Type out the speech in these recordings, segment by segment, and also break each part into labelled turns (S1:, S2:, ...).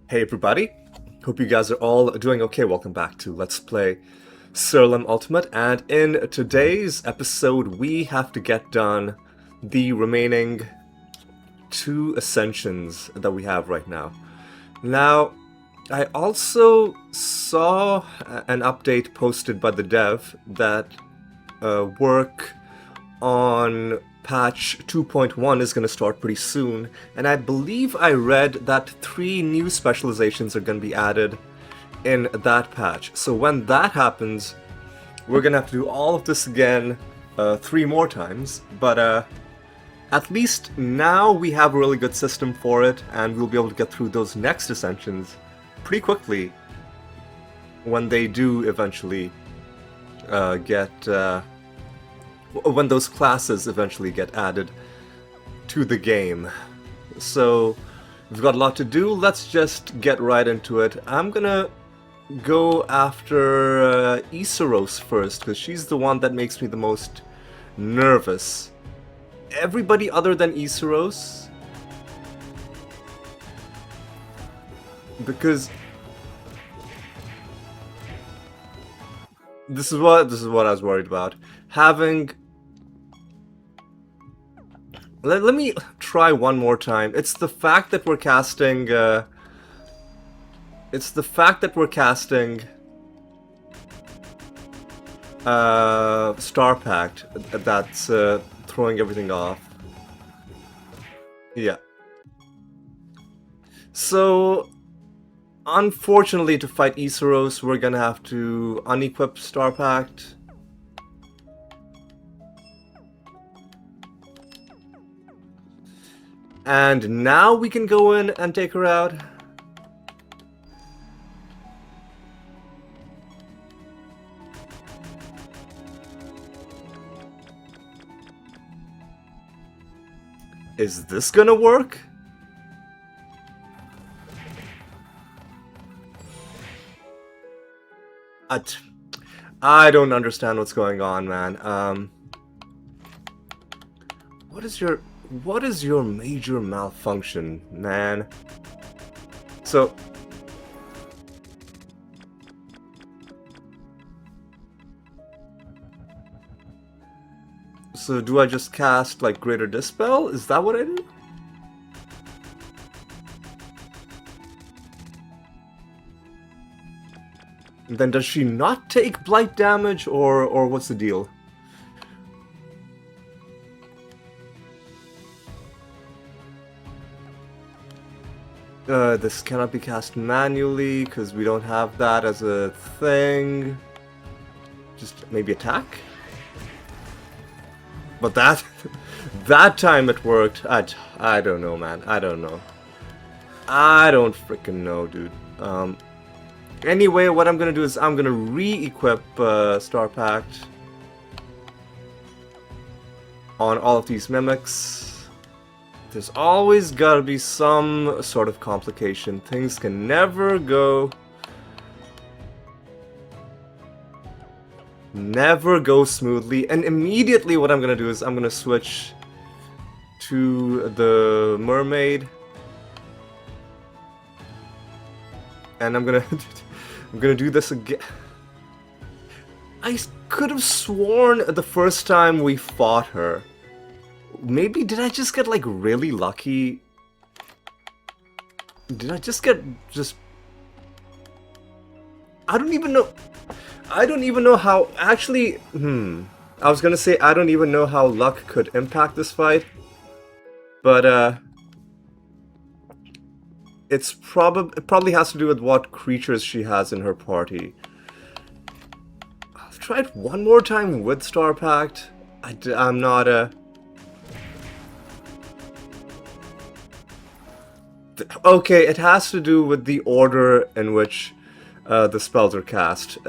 S1: Hey everybody, hope you guys are all doing okay. Welcome back to Let's Play Siralim Ultimate, and in today's episode we have to get done the remaining 2 Ascensions that we have right now. Now, I also saw an update posted by the dev that work on patch 2.1 is going to start pretty soon, and I believe I read that 3 new specializations are going to be added in that patch. So when that happens, we're going to have to do all of this again 3 more times, but at least now we have a really good system for it, and we'll be able to get through those next Ascensions pretty quickly when they do eventually when those classes eventually get added to the game. So we've got a lot to do. Let's just get right into it. I'm gonna go after Isaros first, because she's the one that makes me the most nervous. Everybody other than Isaros, because this is what I was worried about. Having let me try one more time. It's the fact that we're casting Star Pact that's throwing everything off. Yeah. So unfortunately, to fight Isaros, we're gonna have to unequip Star Pact. And now we can go in and take her out. Is this gonna work? I don't understand what's going on, man. What is your major malfunction, man? So do I just cast like Greater Dispel? Is that what I do? And then does she not take blight damage, or what's the deal? This cannot be cast manually, because we don't have that as a thing. Just maybe attack? But that time it worked. I don't know, man. I don't know. I don't freaking know, dude. Anyway, what I'm gonna do is I'm gonna re-equip Star Pact on all of these mimics. There's always gotta be some sort of complication. Things can never go smoothly. And immediately what I'm gonna do is I'm gonna switch to the Mermaid. And I'm gonna do this again. I could have sworn the first time we fought her. Maybe did I just get like really lucky? Did I just get I don't even know. I don't even know how actually I was gonna say I don't even know how luck could impact this fight. But it probably has to do with what creatures she has in her party. I'll try it one more time with Star Pact. I'm not okay, it has to do with the order in which the spells are cast,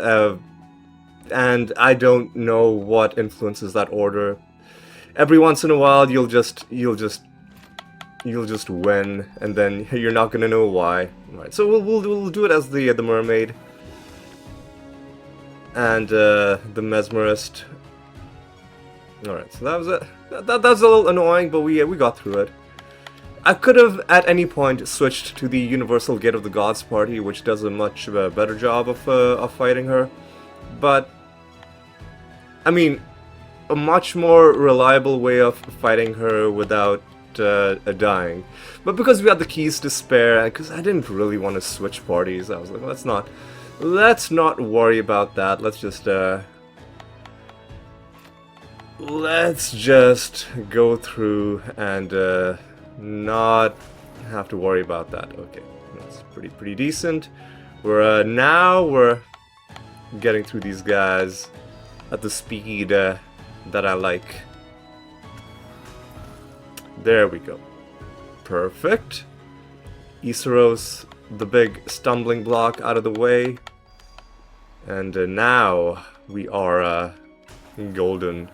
S1: and I don't know what influences that order. Every once in a while, you'll just win, and then you're not gonna know why. Right, so we'll do it as the Mermaid and the Mesmerist. All right, so that was it. That was a little annoying, but we got through it. I could have at any point switched to the Universal Gate of the Gods party, which does a much better job of fighting her. But, I mean, a much more reliable way of fighting her without dying. But because we had the keys to spare, and because I didn't really want to switch parties, I was like, let's not worry about that. Let's just go through and not have to worry about that. Okay, that's pretty decent. We're getting through these guys at the speed that I like. There we go. Perfect. Iseros, the big stumbling block, out of the way. And now we are golden.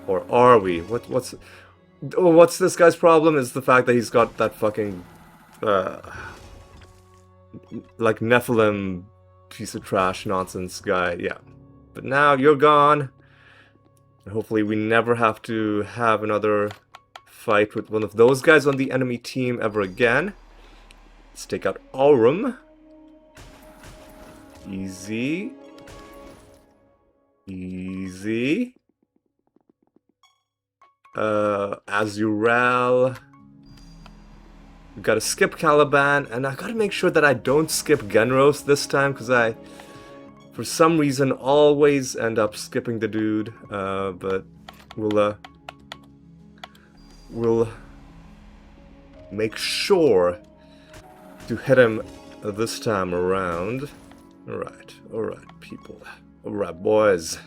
S1: Or are we? What's this guy's problem is the fact that he's got that fucking like Nephilim piece of trash nonsense guy. Yeah. But now you're gone. And hopefully we never have to have another fight with one of those guys on the enemy team ever again. Let's take out Aurum. Easy. Easy. Azural. We gotta skip Caliban, and I gotta make sure that I don't skip Genros this time, because I, for some reason, always end up skipping the dude. But we'll make sure to hit him this time around. Alright, people. Alright, boys.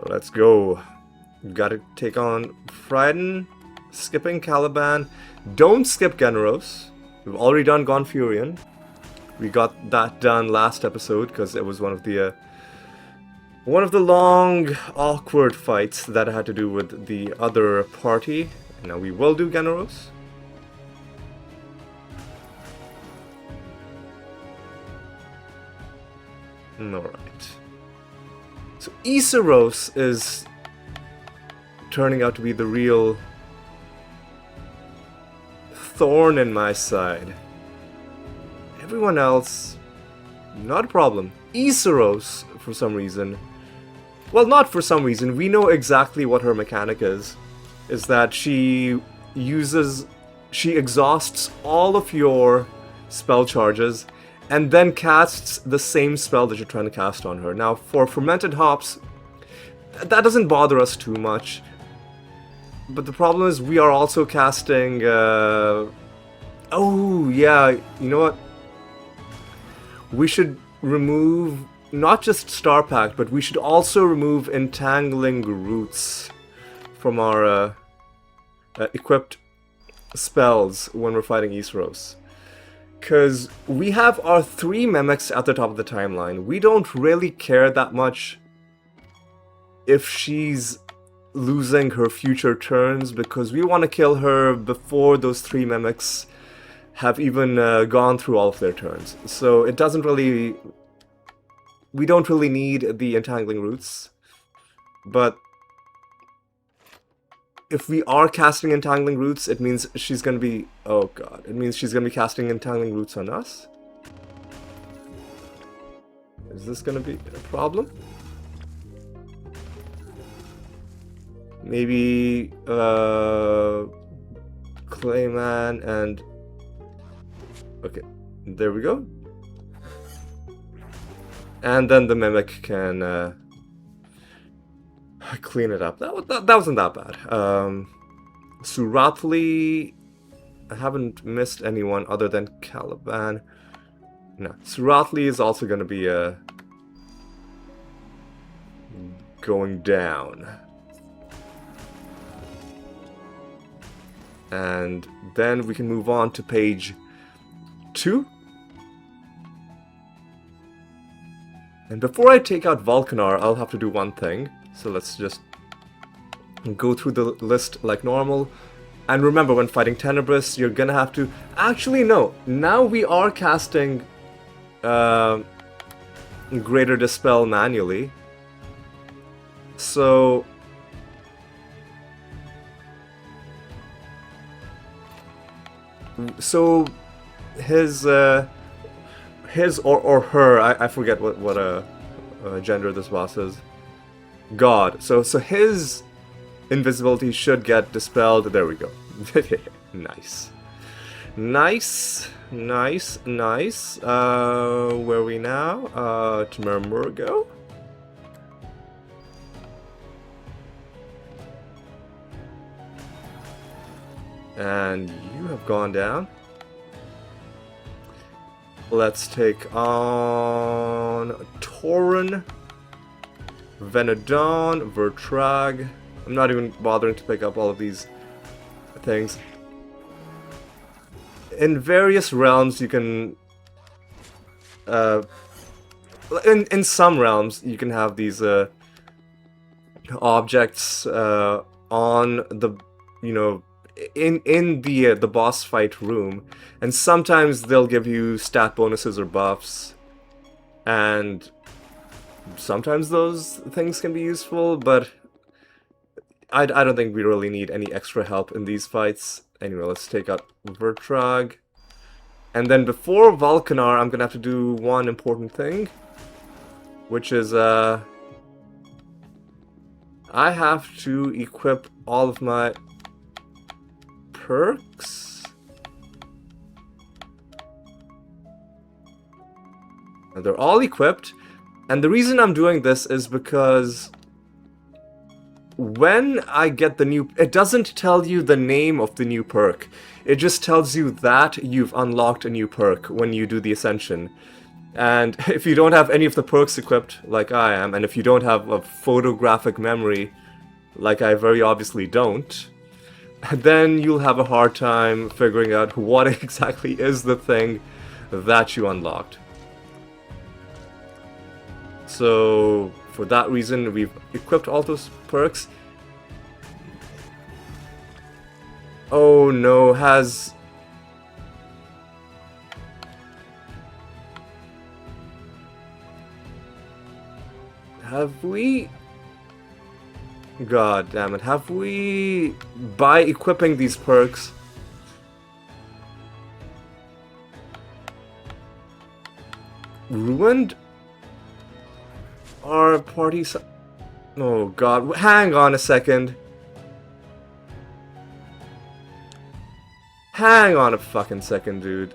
S1: Let's go. We've got to take on Friden, skipping Caliban. Don't skip Generos. We've already done Gonfurion. We got that done last episode because it was one of the long, awkward fights that had to do with the other party. Now we will do Generos. Alright. So Iseros is turning out to be the real thorn in my side. Everyone else, not a problem. Iseros, for some reason, well, not for some reason, we know exactly what her mechanic is that she exhausts all of your spell charges and then casts the same spell that you're trying to cast on her. Now, for Fermented Hops, that doesn't bother us too much. But the problem is we are also casting... Oh, yeah, you know what? We should remove not just Star Pact, but we should also remove Entangling Roots from our equipped spells when we're fighting Iseros. Because we have our 3 mimics at the top of the timeline. We don't really care that much if she's losing her future turns, because we want to kill her before those 3 mimics have even gone through all of their turns. So it doesn't really... We don't really need the Entangling Roots. But if we are casting Entangling Roots, it means she's going to be... Oh god. It means she's going to be casting Entangling Roots on us? Is this going to be a problem? Maybe Clayman and... Okay, there we go. And then the Mimic can clean it up. That wasn't that bad. Surathli... I haven't missed anyone other than Caliban. No, Surathli is also going to be going down. And then we can move on to page 2. And before I take out Vulcanar, I'll have to do one thing. So let's just go through the list like normal. And remember, when fighting Tenebris, you're gonna have to... Actually, no. Now we are casting Greater Dispel manually. So... So his or her, I forget what gender this boss is. God. So his invisibility should get dispelled. There we go. Nice. Nice. Where are we now? To Murmurgo. And you have gone down. Let's take on Tauren, Venedon, Vertrag. I'm not even bothering to pick up all of these things. In various realms, you can... in some realms, you can have these objects on the, you know, in the boss fight room, and sometimes they'll give you stat bonuses or buffs, and sometimes those things can be useful, but I don't think we really need any extra help in these fights. Anyway, let's take out Vertrag. And then before Valkanar, I'm gonna have to do one important thing, which is, I have to equip all of my perks. And they're all equipped, and the reason I'm doing this is because when I get the new... It doesn't tell you the name of the new perk. It just tells you that you've unlocked a new perk when you do the Ascension. And if you don't have any of the perks equipped, like I am, and if you don't have a photographic memory, like I very obviously don't, then you'll have a hard time figuring out what exactly is the thing that you unlocked. So, for that reason, we've equipped all those perks. Oh no, have we... God damn it, have we, by equipping these perks, ruined our party? Oh god, hang on a second. Hang on a fucking second, dude.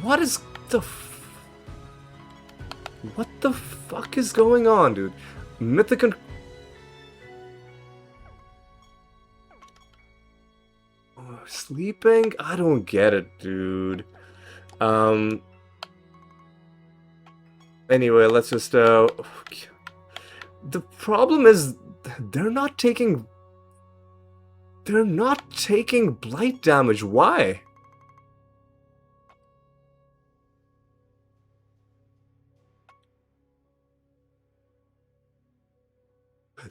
S1: What is the what the fuck is going on, dude? Mythic and... Oh, sleeping? I don't get it, dude. Anyway, let's just, The problem is, they're not taking blight damage. Why?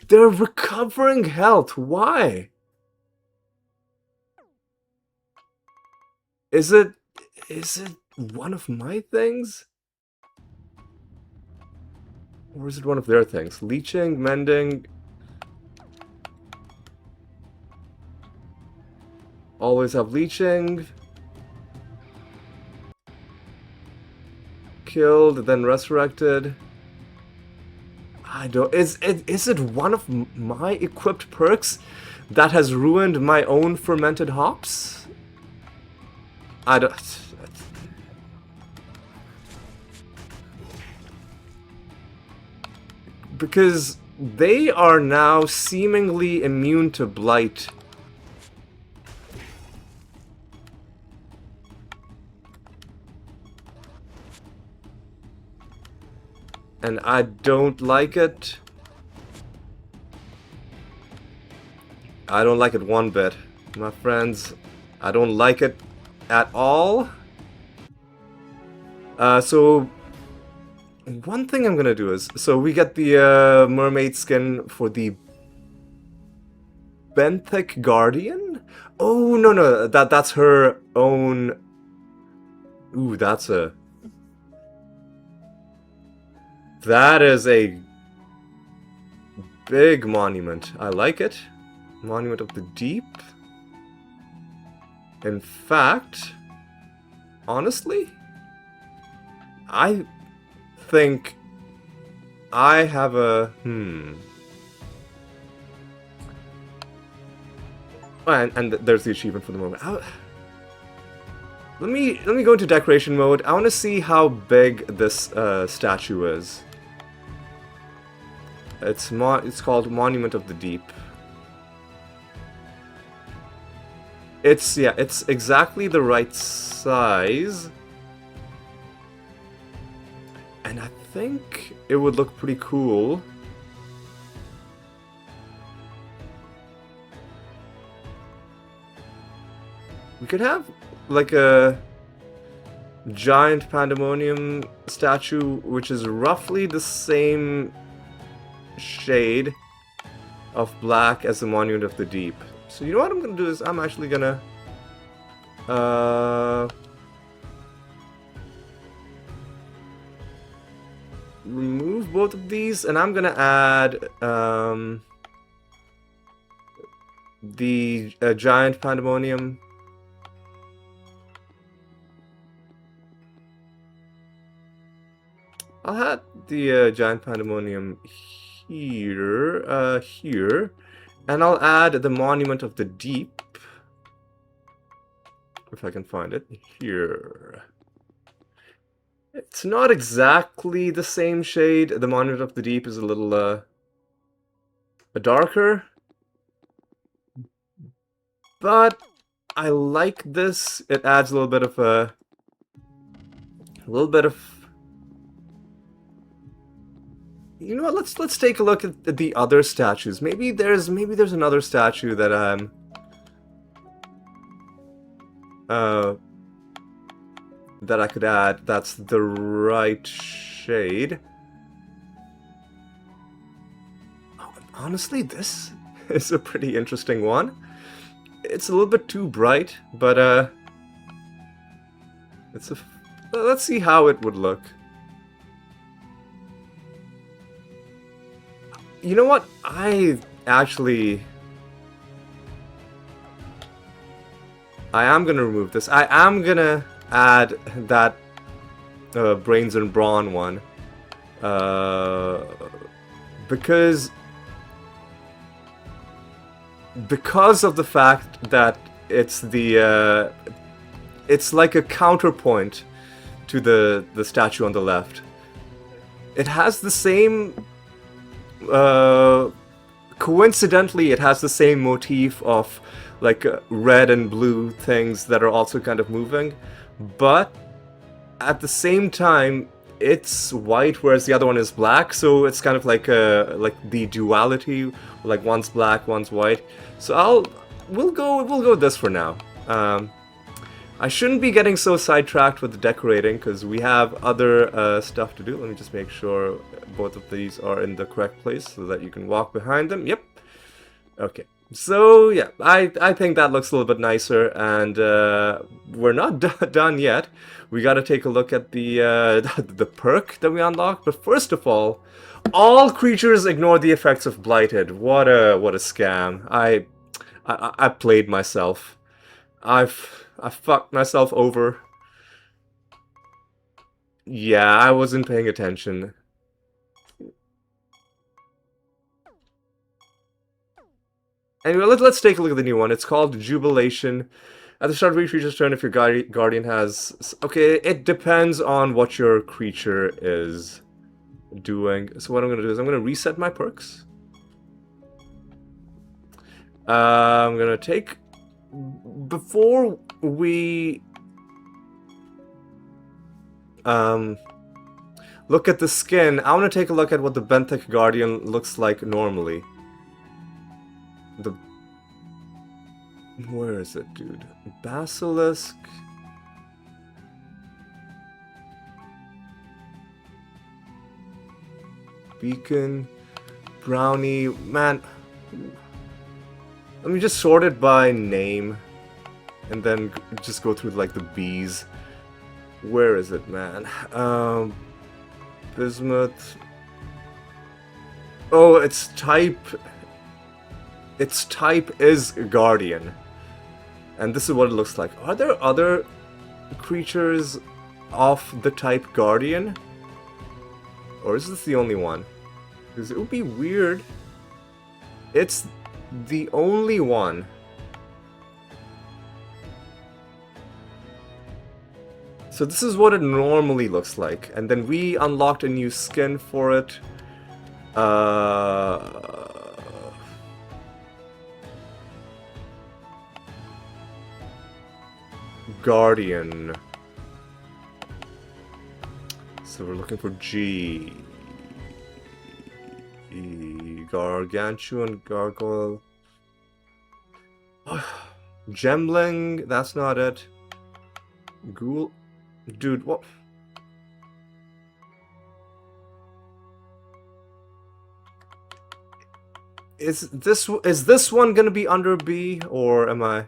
S1: They're recovering health. Why? Is it one of my things? Or is it one of their things? Leeching, mending. Always have leeching. Killed, then resurrected. I don't... Is it one of my equipped perks that has ruined my own fermented hops? I don't... Because they are now seemingly immune to blight. And I don't like it. I don't like it one bit. My friends, I don't like it at all. So one thing I'm gonna do is, so we get the mermaid skin for the Benthic Guardian? Oh, no, that's her own... Ooh, that's a... That is a big monument. I like it. Monument of the Deep. In fact, honestly, I think I have a and there's the achievement for the moment. Let me go into decoration mode. I want to see how big this statue is. It's called Monument of the Deep. It's exactly the right size. And I think it would look pretty cool. We could have like a giant pandemonium statue, which is roughly the same shade of black as the Monument of the Deep. So you know what I'm gonna do is I'm actually gonna remove both of these, and I'm gonna add the giant pandemonium. I'll add the giant pandemonium here, and I'll add the Monument of the Deep, if I can find it, here. It's not exactly the same shade. The Monument of the Deep is a little darker, but I like this. It adds a little bit of you know what? Let's take a look at the other statues. Maybe there's another statue that that I could add that's the right shade. Oh, honestly, this is a pretty interesting one. It's a little bit too bright, but let's see how it would look. You know what? I am gonna remove this. I am gonna add that brains and brawn one, because of the fact that it's like a counterpoint to the statue on the left. It has the same. Coincidentally, it has the same motif of like red and blue things that are also kind of moving, but at the same time it's white, whereas the other one is black. So it's kind of like the duality, like one's black, one's white. So we'll go with this for now. I shouldn't be getting so sidetracked with the decorating because we have other stuff to do. Let me just make sure both of these are in the correct place so that you can walk behind them. Yep. Okay. So yeah, I think that looks a little bit nicer, and we're not done yet. We got to take a look at the perk that we unlocked. But first of all creatures ignore the effects of blighted. What a scam! I played myself. I fucked myself over. Yeah, I wasn't paying attention. Anyway, let's take a look at the new one. It's called Jubilation. At the start of each creature's turn, if your guardian has... Okay, it depends on what your creature is doing. So what I'm going to do is I'm going to reset my perks. I'm going to take... Before we... look at the skin, I want to take a look at what the Benthic Guardian looks like normally. Where is it, dude? Basilisk. Beacon. Brownie. Man. Let me just sort it by name. And then just go through like the bees. Where is it, man? Bismuth. Oh, it's type... its type is Guardian. And this is what it looks like. Are there other creatures of the type Guardian? Or is this the only one? Because it would be weird. It's the only one. So this is what it normally looks like. And then we unlocked a new skin for it. Guardian. So we're looking for G. Gargantuan Gargoyle. Gemling, that's not it. Ghoul. Dude, what? Is this one gonna be under B, or am I?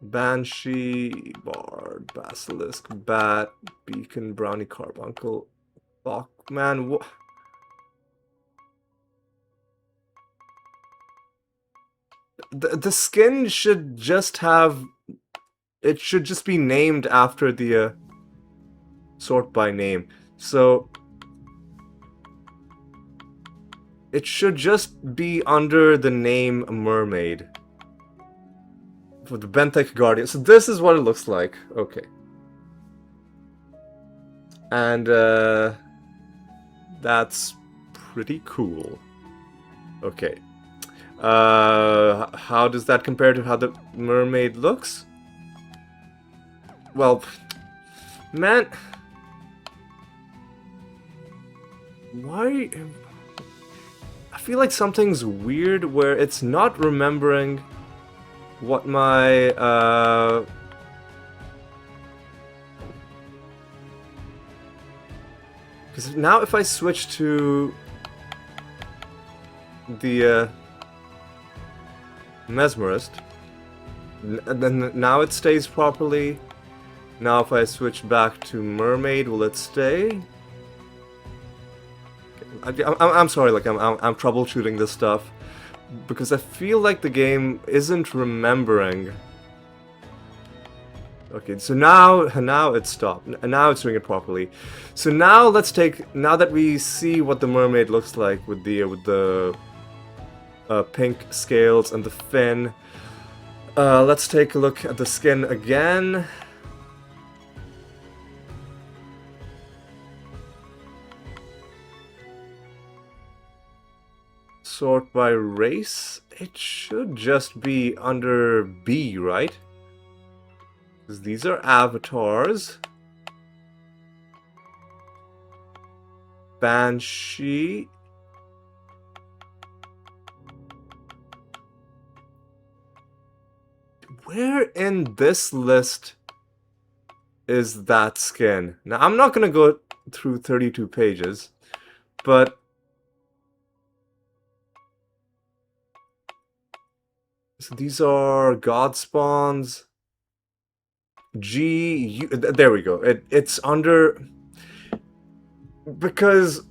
S1: Banshee, Bard, Basilisk, Bat, Beacon, Brownie, Carbuncle, Bachman, what? The skin should just have... It should just be named after the sort by name. So it should just be under the name Mermaid. For the Benthic Guardian. So this is what it looks like. Okay. And that's pretty cool. Okay. How does that compare to how the mermaid looks? Well, man, why? I feel like something's weird where it's not remembering what my because now if I switch to the Mesmerist, then now it stays properly. Now if I switch back to Mermaid, will it stay? I'm sorry, like I'm troubleshooting this stuff because I feel like the game isn't remembering. Okay, so now it's stopped. Now it's doing it properly. So now let's take, now that we see what the mermaid looks like with the pink scales and the fin, let's take a look at the skin again. Sort by race? It should just be under B, right? Because these are avatars. Banshee. Where in this list is that skin? Now, I'm not going to go through 32 pages, but so these are God spawns. G, there we go. It's under, because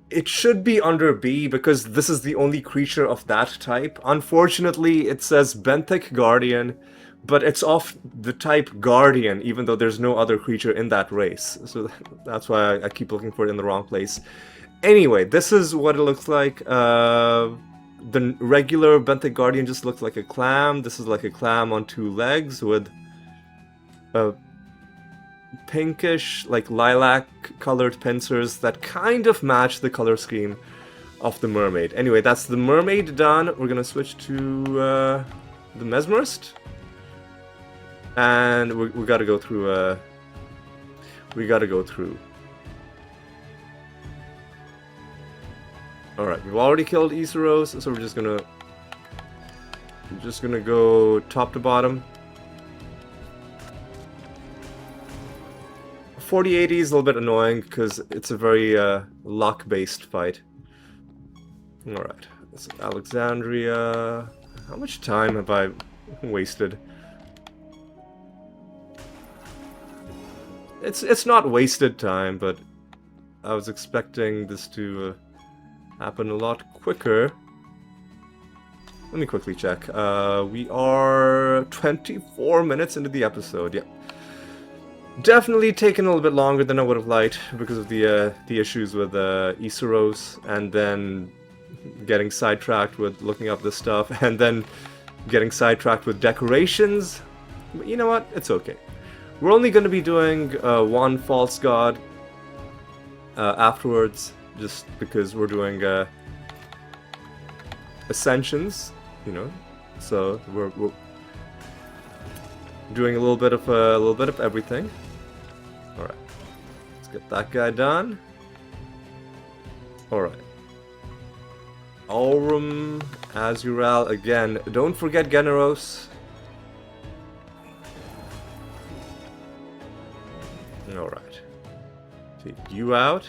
S1: it should be under B because this is the only creature of that type. Unfortunately, it says Benthic Guardian, but it's of the type Guardian, even though there's no other creature in that race. So that's why I keep looking for it in the wrong place. Anyway, this is what it looks like. The regular Benthic Guardian just looks like a clam. This is like a clam on two legs with a pinkish, like lilac colored pincers that kind of match the color scheme of the mermaid. Anyway, that's the mermaid done. We're gonna switch to the Mesmerist. And we gotta go through, Alright, we've already killed Iseros, so we're just gonna go top to bottom. 4080 is a little bit annoying because it's a very luck-based fight. Alright, so Alexandria. How much time have I wasted? It's not wasted time, but I was expecting this to happen a lot quicker. Let me quickly check. We are 24 minutes into the episode. Yeah, definitely taken a little bit longer than I would have liked because of the issues with Isuros, and then getting sidetracked with looking up this stuff, and then getting sidetracked with decorations. But you know what? It's okay. We're only going to be doing one false god afterwards, just because we're doing Ascensions, you know. So we're doing a little bit of everything. All right, let's get that guy done. All right. Aurum, Azural again. Don't forget Generos. Alright. Take you out.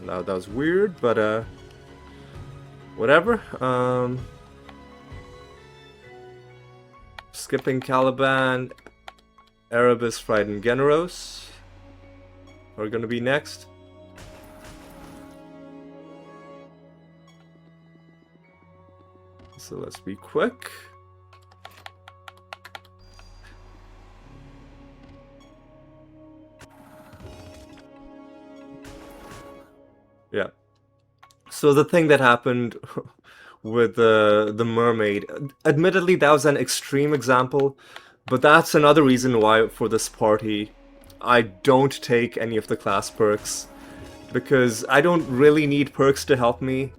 S1: Now that was weird, but whatever. Skipping Caliban, Erebus, Fried, and Generos are gonna be next. So let's be quick. Yeah. So the thing that happened with the mermaid, admittedly that was an extreme example, but that's another reason why for this party I don't take any of the class perks, because I don't really need perks to help me,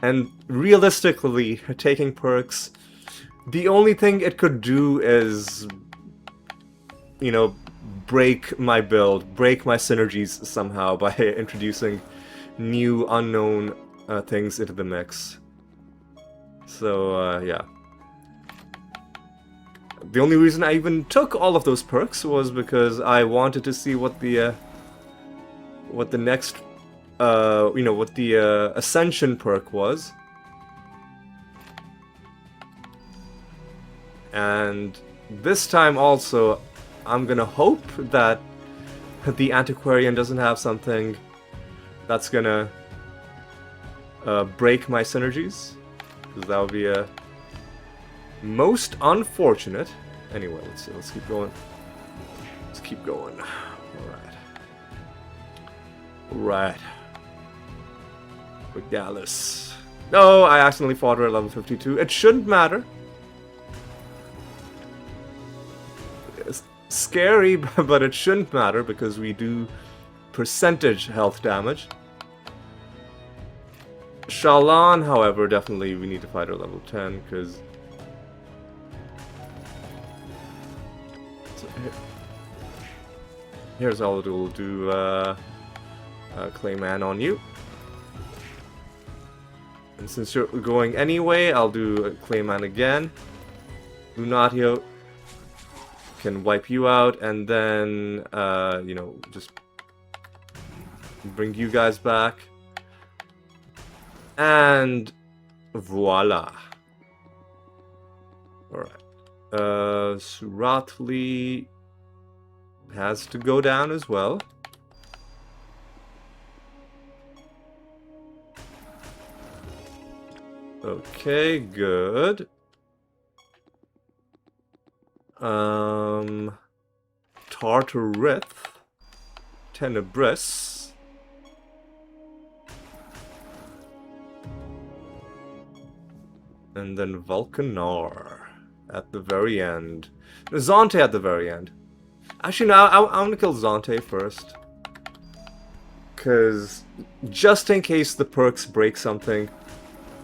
S1: and realistically taking perks, the only thing it could do is, you know, break my build, break my synergies somehow by introducing new unknown things into the mix. So, yeah. The only reason I even took all of those perks was because I wanted to see what the next, you know, what the Ascension perk was. And this time also, I'm gonna hope that the Antiquarian doesn't have something that's gonna break my synergies, because that would be most unfortunate. Anyway, let's keep going. Let's keep going. Alright. Right. Regalis. No, I accidentally fought her at level 52. It shouldn't matter. It's scary, but it shouldn't matter because we do percentage health damage. Shallan, however, definitely we need to fight her level 10 because here's all we'll do. Clayman on you. And since you're going anyway, I'll do a Clayman again. Lunatio can wipe you out, and then, you know, just bring you guys back. And voila. Alright. Suratli has to go down as well. Okay, good. Tartarith, Tenebris, and then Vulcanar at the very end. Zonte at the very end. Actually, no, I want to kill Zonte first, because just in case the perks break something,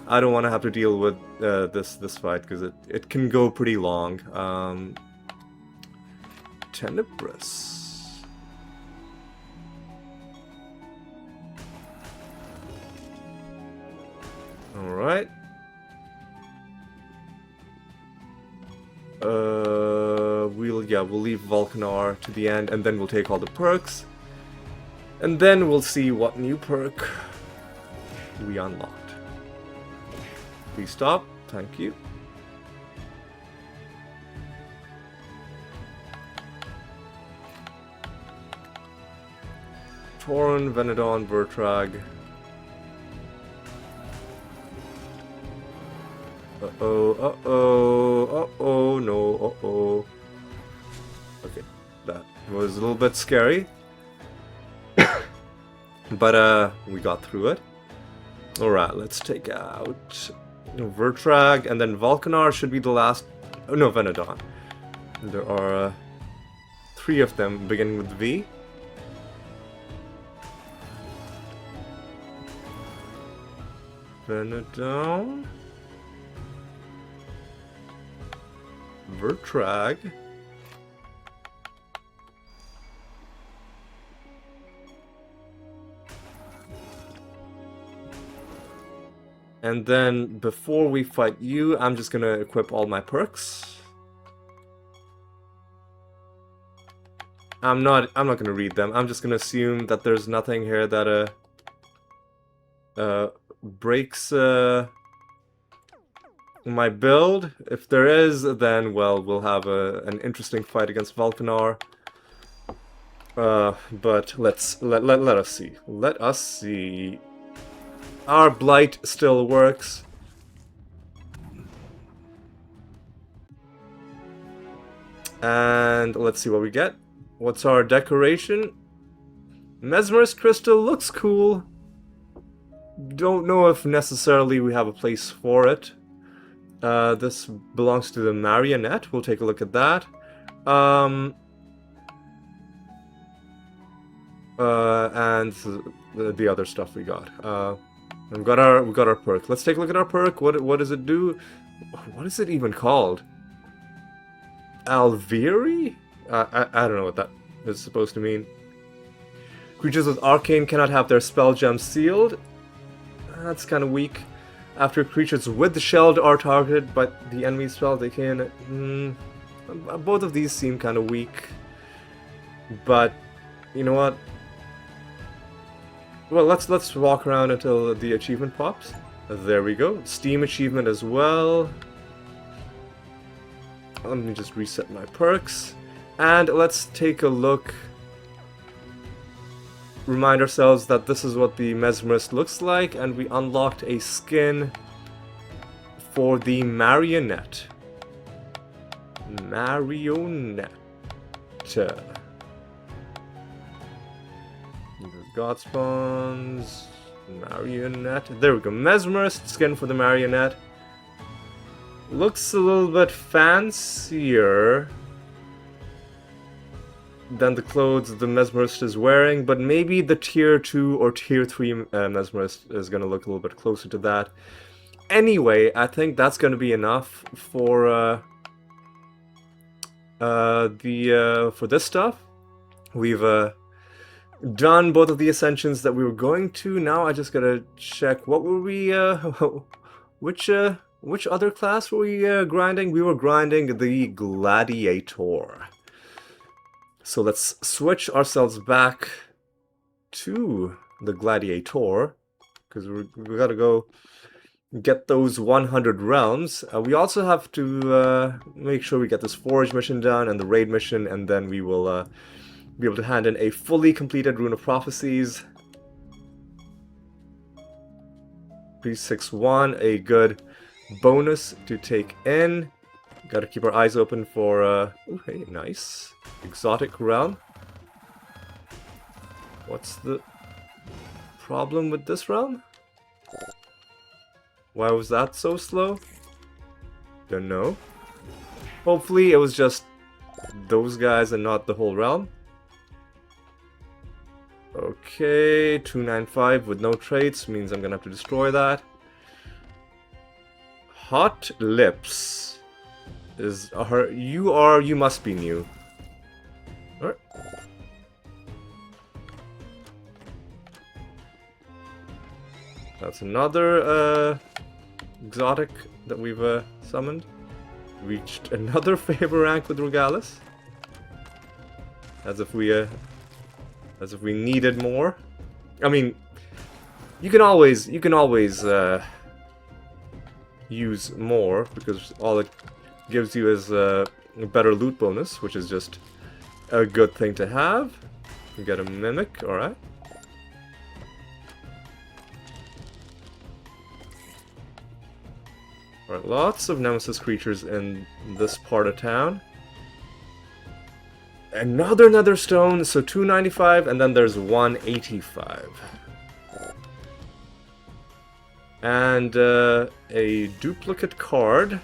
S1: I don't want to have to deal with this fight, because it can go pretty long. Tenebris. Alright. We'll leave Vulcanar to the end, and then we'll take all the perks. And then we'll see what new perk we unlocked. Please stop. Thank you. Torn, Venedon, Vertrag. Uh-oh, uh-oh, uh-oh, no, uh-oh. Okay, that was a little bit scary. But, we got through it. Alright, let's take out Vertrag, and then Volcanar should be the last... Oh, no, Venedon. There are 3 of them beginning with V. Venedon. Vertrag. And then, before we fight you, I'm just gonna equip all my perks. I'm not gonna read them. I'm just gonna assume that there's nothing here that breaks my build. If there is, then well, we'll have an interesting fight against Volcanar. But let us see. Let us see. Our Blight still works. And let's see what we get. What's our decoration? Mesmerist Crystal looks cool. Don't know if necessarily we have a place for it. This belongs to the Marionette. We'll take a look at that. And the other stuff we got. We've got our perk. Let's take a look at our perk. What does it do? What is it even called? Alviri? I don't know what that is supposed to mean. Creatures with Arcane cannot have their spell gems sealed. That's kind of weak. After creatures with the shelled are targeted by the enemy spell, they can... both of these seem kind of weak. But, you know what? Well, let's walk around until the achievement pops. There we go. Steam achievement as well. Let me just reset my perks. And let's take a look. Remind ourselves that this is what the Mesmerist looks like, and we unlocked a skin for the Marionette. Marionette. God spawns, Marionette. There we go. Mesmerist skin for the Marionette. Looks a little bit fancier than the clothes the Mesmerist is wearing, but maybe the tier 2 or tier 3 Mesmerist is going to look a little bit closer to that. Anyway, I think that's going to be enough for for this stuff. We've done both of the Ascensions that we were going to. Now I just gotta check, what were we, which other class were we grinding? We were grinding the Gladiator. So let's switch ourselves back to the Gladiator, because we gotta go get those 100 realms. We also have to make sure we get this Forge mission done and the Raid mission, and then we will be able to hand in a fully completed Rune of Prophecies. 361, a good bonus to take in. Gotta keep our eyes open for, ooh, hey, nice. Exotic realm. What's the problem with this realm? Why was that so slow? Don't know. Hopefully it was just those guys and not the whole realm. Okay, 295 with no traits means I'm gonna have to destroy that. Hot Lips is her. You must be new. Alright. That's another exotic that we've summoned. Reached another favor rank with Regalis. As if we needed more. I mean, you can always use more, because all it gives you is a better loot bonus, which is just a good thing to have. You get a Mimic, alright. Alright, lots of Nemesis creatures in this part of town. Another nether stone, so 295, and then there's 185. And a duplicate card.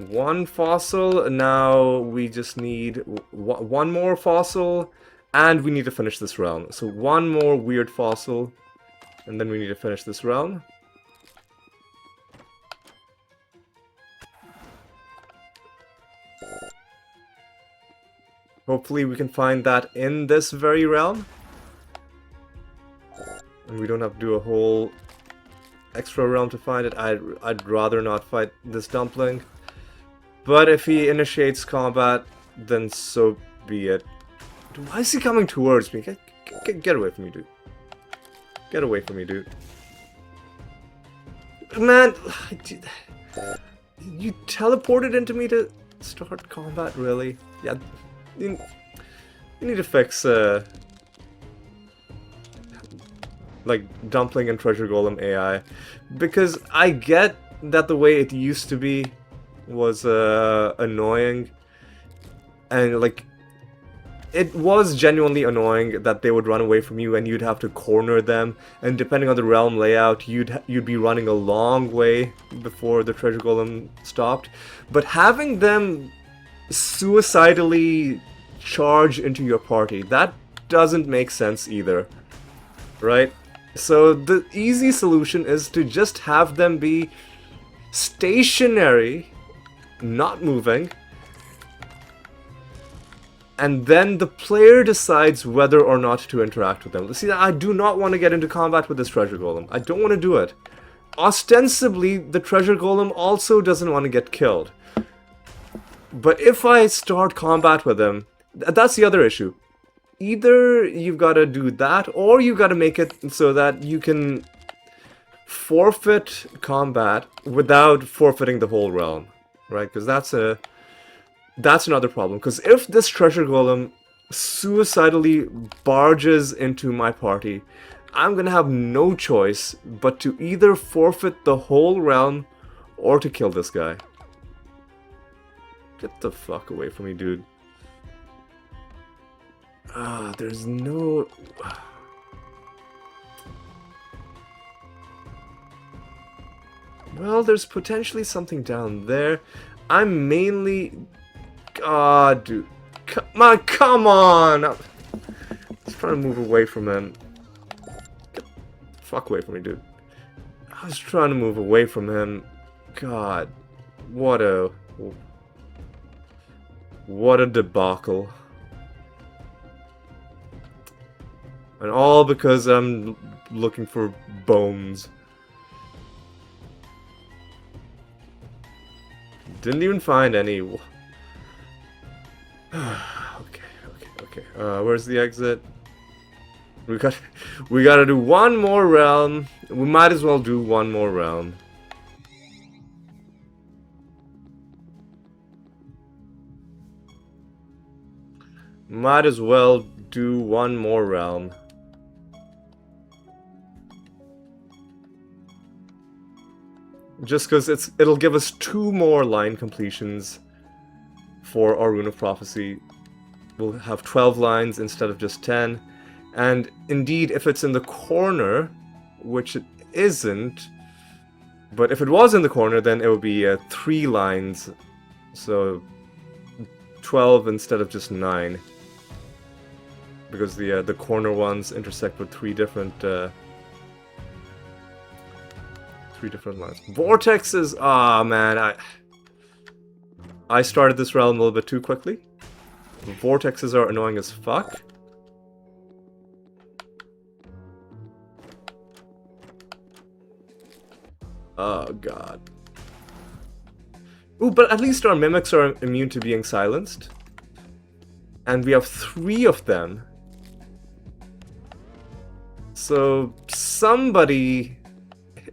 S1: One fossil, now we just need one more fossil, and we need to finish this realm. So one more weird fossil, and then we need to finish this realm. Hopefully we can find that in this very realm. And we don't have to do a whole extra realm to find it. I'd rather not fight this dumpling. But if he initiates combat, then so be it. Dude, why is he coming towards me? Get away from me, dude. Get away from me, dude. Man, you teleported into me to start combat, really? Yeah, you need to fix, like, Dumpling and Treasure Golem AI. Because I get that the way it used to be was annoying, and like it was genuinely annoying that they would run away from you and you'd have to corner them, and depending on the realm layout you'd be running a long way before the treasure golem stopped. But having them suicidally charge into your party, that doesn't make sense either, right? So the easy solution is to just have them be stationary, not moving, and then the player decides whether or not to interact with them. See, I do not want to get into combat with this treasure golem. I don't want to do it. Ostensibly, the treasure golem also doesn't want to get killed. But if I start combat with him, that's the other issue. Either you've got to do that, or you've got to make it so that you can forfeit combat without forfeiting the whole realm, right? Because that's another problem. Because if this treasure golem suicidally barges into my party, I'm gonna have no choice but to either forfeit the whole realm or to kill this guy. Get the fuck away from me, dude. There's no... Well, there's potentially something down there. I'm mainly... God, dude. Come on! I'm just trying to move away from him. Get the fuck away from me, dude. I was trying to move away from him. God. What a debacle. And all because I'm looking for bones. Didn't even find any. Okay. Where's the exit? We gotta do one more realm. We might as well do one more realm. Might as well do one more realm. Just because it'll give us 2 more line completions for our Rune of Prophecy. We'll have 12 lines instead of just 10. And indeed, if it's in the corner, which it isn't, but if it was in the corner, then it would be 3 lines. So 12 instead of just 9. Because the corner ones intersect with 3 different lines. Vortexes! Ah, man, I started this realm a little bit too quickly. Vortexes are annoying as fuck. Oh, God. Ooh, but at least our mimics are immune to being silenced. And we have 3 of them. So, somebody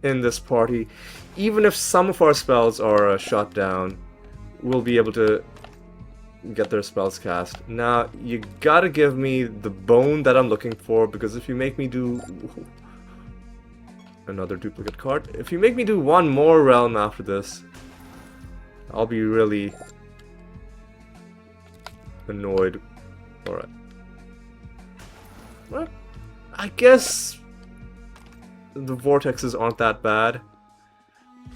S1: in this party, even if some of our spells are shot down, will be able to get their spells cast. Now, you gotta give me the bone that I'm looking for, because if you make me do... Another duplicate card. If you make me do one more realm after this, I'll be really annoyed. Alright. Well, I guess the vortexes aren't that bad.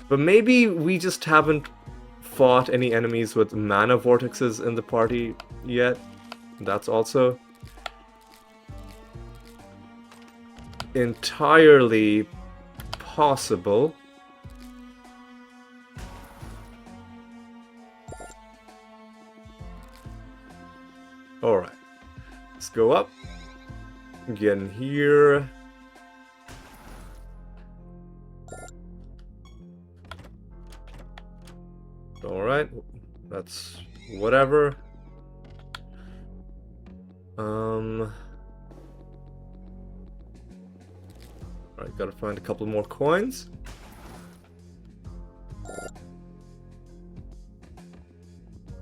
S1: But maybe we just haven't fought any enemies with mana vortexes in the party yet. That's also entirely possible. Alright. Let's go up. Get in here. Alright. That's whatever. Alright, gotta find a couple more coins.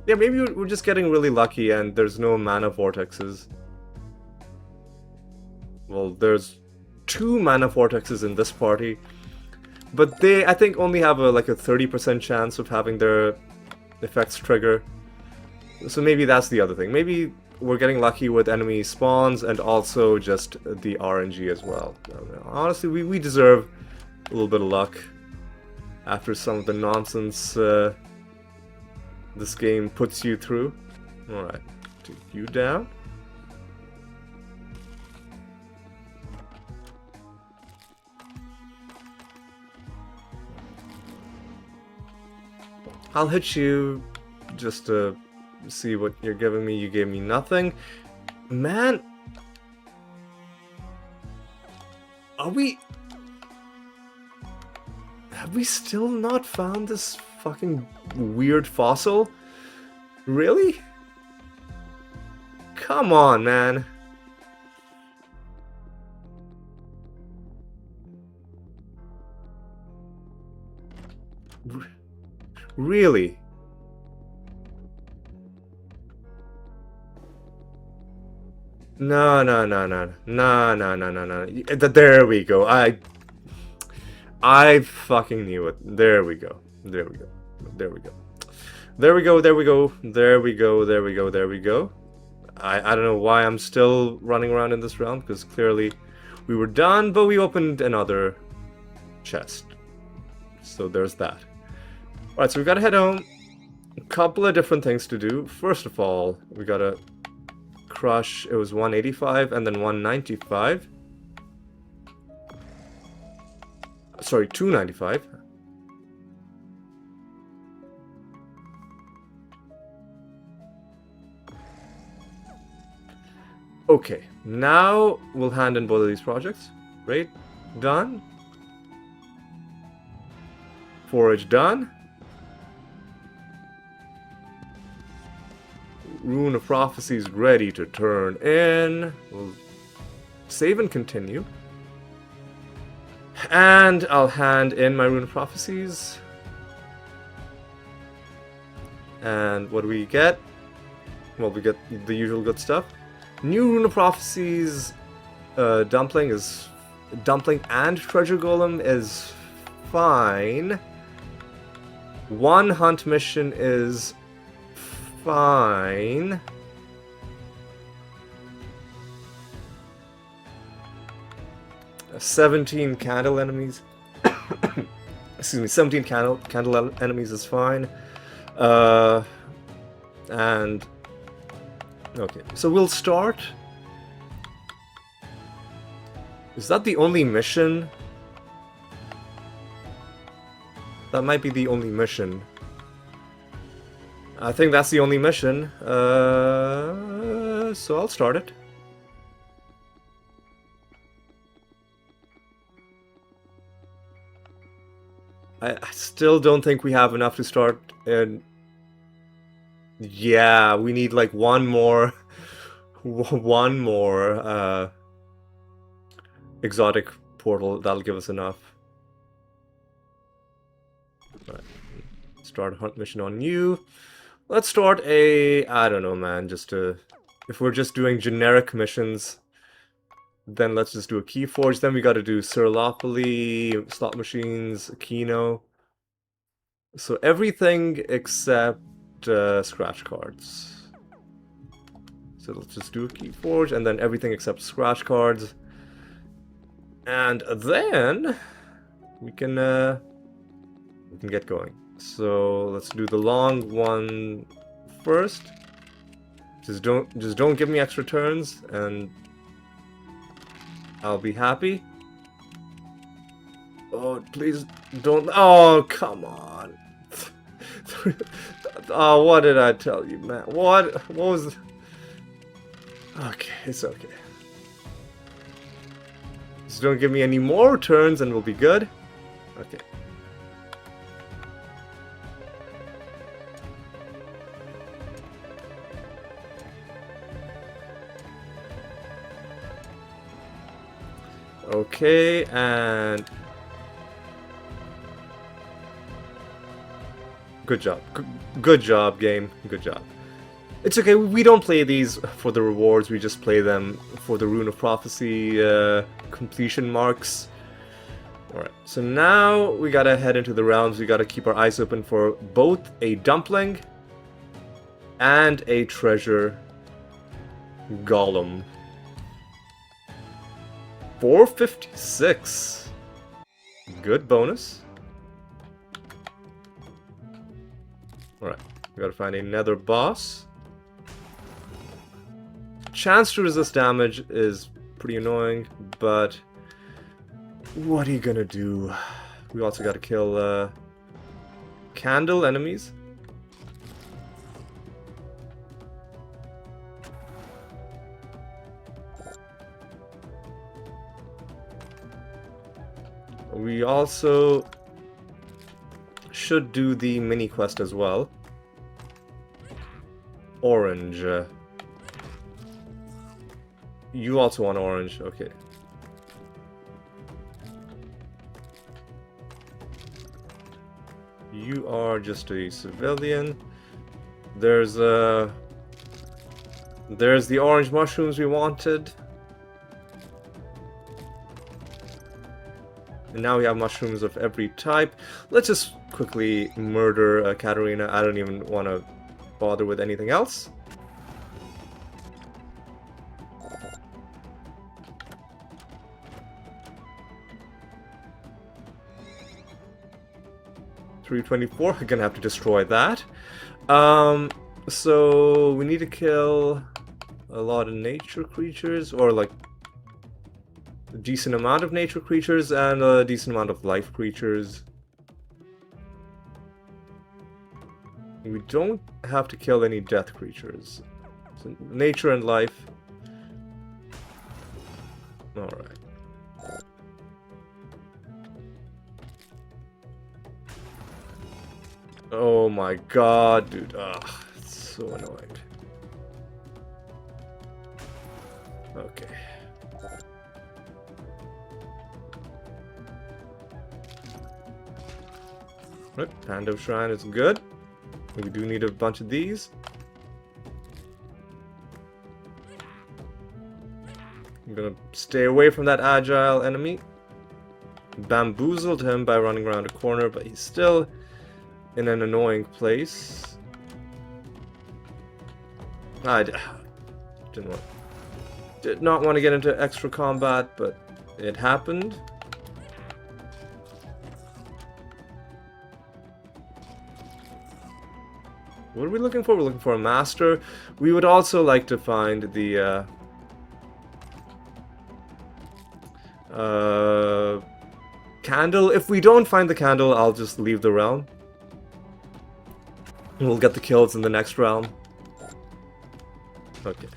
S1: Yeah, maybe we're just getting really lucky and there's no mana vortexes. Well, there's 2 mana vortexes in this party, but they, I think, only have like a 30% chance of having their effects trigger. So maybe that's the other thing. Maybe we're getting lucky with enemy spawns and also just the RNG as well. Honestly, we deserve a little bit of luck after some of the nonsense this game puts you through. Alright, take you down. I'll hit you just to see what you're giving me. You gave me nothing. Man! Have we still not found this fucking weird fossil? Really? Come on, man. Really? No. There we go. I fucking knew it. There we go. There we go. There we go. There we go. There we go. There we go. There we go. There we go. I don't know why I'm still running around in this realm, because clearly we were done, but we opened another chest. So there's that. Alright, so we gotta head home. A couple of different things to do. First of all, we gotta crush, it was 185 and then 195. Sorry, 295. Okay, now we'll hand in both of these projects. Right, done. Forage done. Rune of Prophecy is ready to turn in. We'll save and continue. And I'll hand in my Rune of Prophecies. And what do we get? Well, we get the usual good stuff. New Rune of Prophecies Dumpling and Treasure Golem is fine. One hunt mission is fine. Uh, 17 candle enemies. Excuse me, 17 candle enemies is fine. And okay, so we'll start. Is that the only mission? That might be the only mission. I think that's the only mission. So I'll start it. I still don't think we have enough to start. And yeah, we need like one more exotic portal. That'll give us enough. Right. Start a hunt mission on you. Let's start a... I don't know, man, just to... If we're just doing generic missions, then let's just do a Keyforge. Then we gotta do Sirlopoly, slot machines, Kino. So everything except scratch cards. So let's just do a Keyforge, and then everything except scratch cards. And then we can get going. So let's do the long one first. Just don't give me extra turns, and I'll be happy. Oh, please don't. Oh, come on. Oh, what did I tell you, man? What was... Okay, it's okay. Just don't give me any more turns and we'll be good. Okay. Okay, and... Good job. Good job, game. Good job. It's okay, we don't play these for the rewards, we just play them for the Rune of Prophecy completion marks. Alright, so now we gotta head into the realms, we gotta keep our eyes open for both a dumpling and a treasure golem. 456. Good bonus. Alright, we gotta find a nether boss. Chance to resist damage is pretty annoying, but what are you gonna do? We also gotta kill candle enemies. We also should do the mini quest as well. Orange. You also want orange, okay. You are just a civilian. There's the orange mushrooms we wanted. And now we have mushrooms of every type. Let's just quickly murder Katarina. I don't even want to bother with anything else. $324, we're gonna have to destroy that. So we need to kill a lot of nature creatures, or like a decent amount of nature creatures and a decent amount of life creatures. We don't have to kill any death creatures. So nature and life. Alright. Oh my god, dude. Ugh, it's so annoying. Okay. Right, Pando Shrine is good. We do need a bunch of these. I'm gonna stay away from that agile enemy. Bamboozled him by running around a corner, but he's still in an annoying place. I did not want to get into extra combat, but it happened. What are we looking for? We're looking for a master. We would also like to find the candle. If we don't find the candle, I'll just leave the realm. We'll get the kills in the next realm. Okay.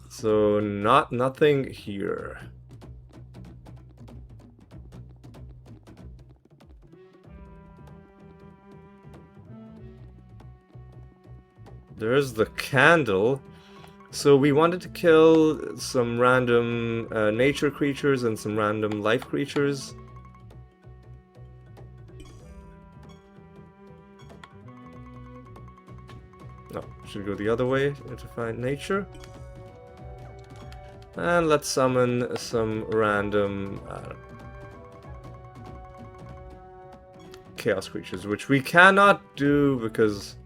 S1: So nothing here. There's the candle. So we wanted to kill some random nature creatures and some random life creatures. No, should go the other way to find nature. And let's summon some random chaos creatures, which we cannot do because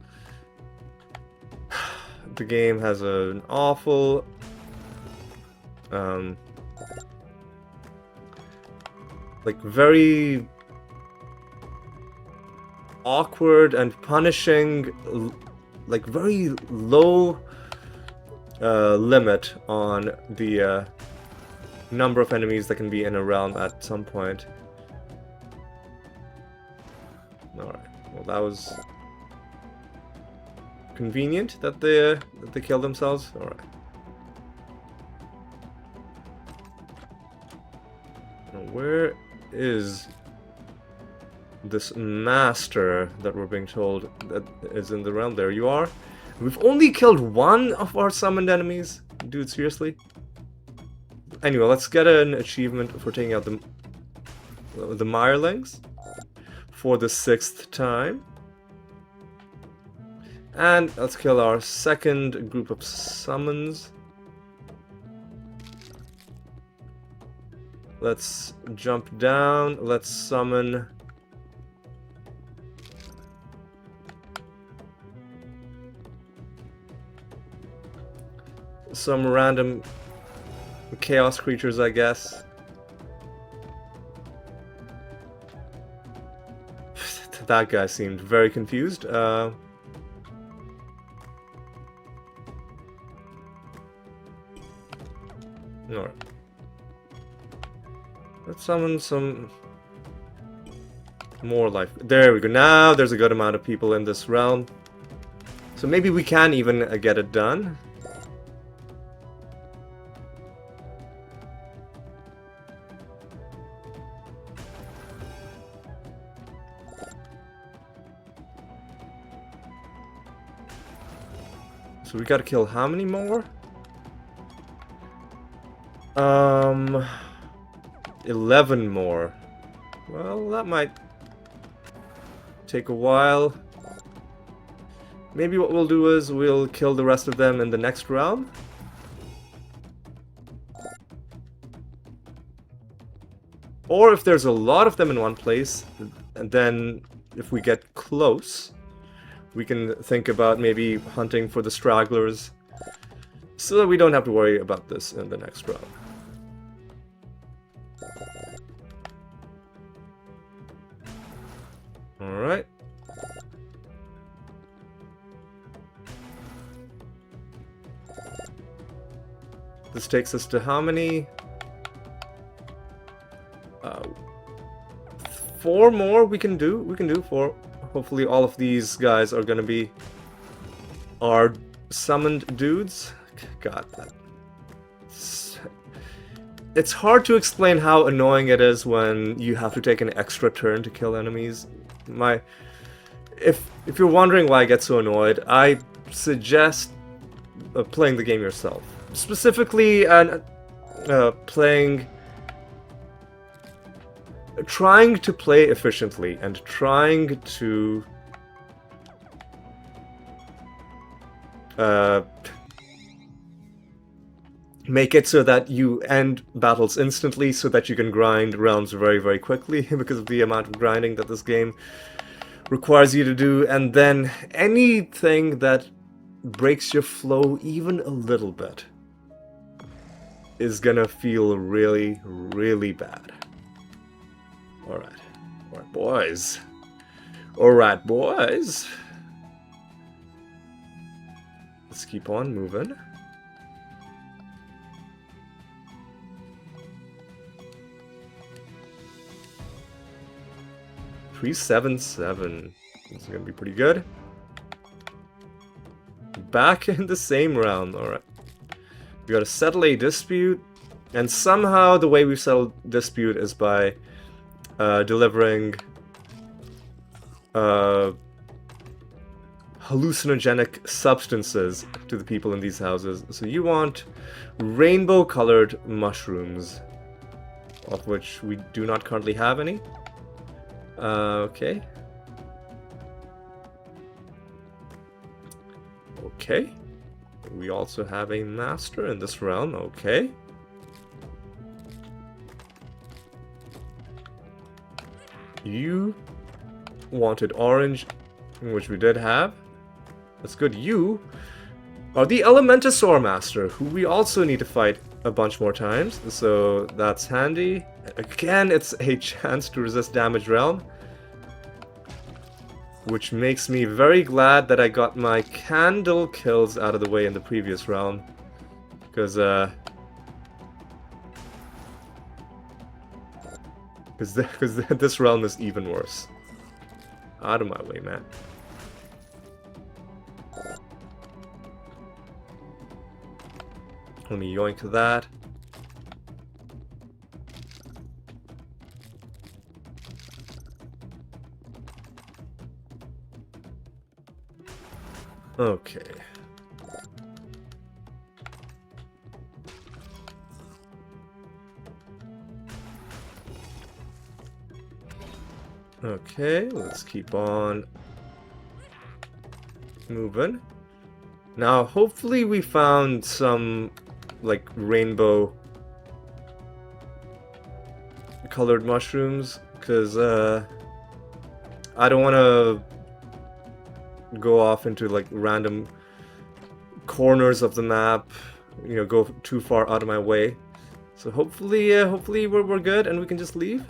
S1: the game has an awful like very awkward and punishing, like very low limit on the number of enemies that can be in a realm at some point. Alright, well that was convenient that they killed themselves. Alright. Now where is this master that we're being told that is in the realm? There you are. We've only killed one of our summoned enemies. Dude, seriously? Anyway, let's get an achievement for taking out the Mirelings for the 6th time. And let's kill our second group of summons. Let's jump down. Let's summon some random chaos creatures, I guess. That guy seemed very confused. Alright. Let's summon some more life. There we go. Now there's a good amount of people in this realm. So maybe we can even get it done. So we gotta kill how many more? 11 more. Well, that might take a while. Maybe what we'll do is we'll kill the rest of them in the next round. Or if there's a lot of them in one place, and then if we get close, we can think about maybe hunting for the stragglers, so that we don't have to worry about this in the next round. Alright. This takes us to how many? 4 more we can do. We can do 4. Hopefully all of these guys are gonna be our summoned dudes. God, it's hard to explain how annoying it is when you have to take an extra turn to kill enemies. If you're wondering why I get so annoyed, I suggest playing the game yourself. Specifically, trying to play efficiently and trying to make it so that you end battles instantly so that you can grind rounds very, very quickly because of the amount of grinding that this game requires you to do. And then anything that breaks your flow even a little bit is gonna feel really, really bad. Alright. Alright, boys. Alright, boys. Let's keep on moving. $377. This is gonna be pretty good. Back in the same round. Alright. We gotta settle a dispute. And somehow the way we settle dispute is by delivering hallucinogenic substances to the people in these houses. So you want rainbow-colored mushrooms, of which we do not currently have any. Okay. Okay. We also have a master in this realm. Okay. You wanted orange, which we did have. That's good. You are the Elementasaur Master, who we also need to fight a bunch more times, so that's handy. Again, it's a chance to resist damage realm, which makes me very glad that I got my candle kills out of the way in the previous realm, because this realm is even worse. Out of my way, man. Let me yoink that. Okay. Okay, let's keep on moving. Now, hopefully we found some, like, rainbow colored mushrooms, because, I don't want to go off into, like, random corners of the map, you know, go too far out of my way. So hopefully we're good and we can just leave.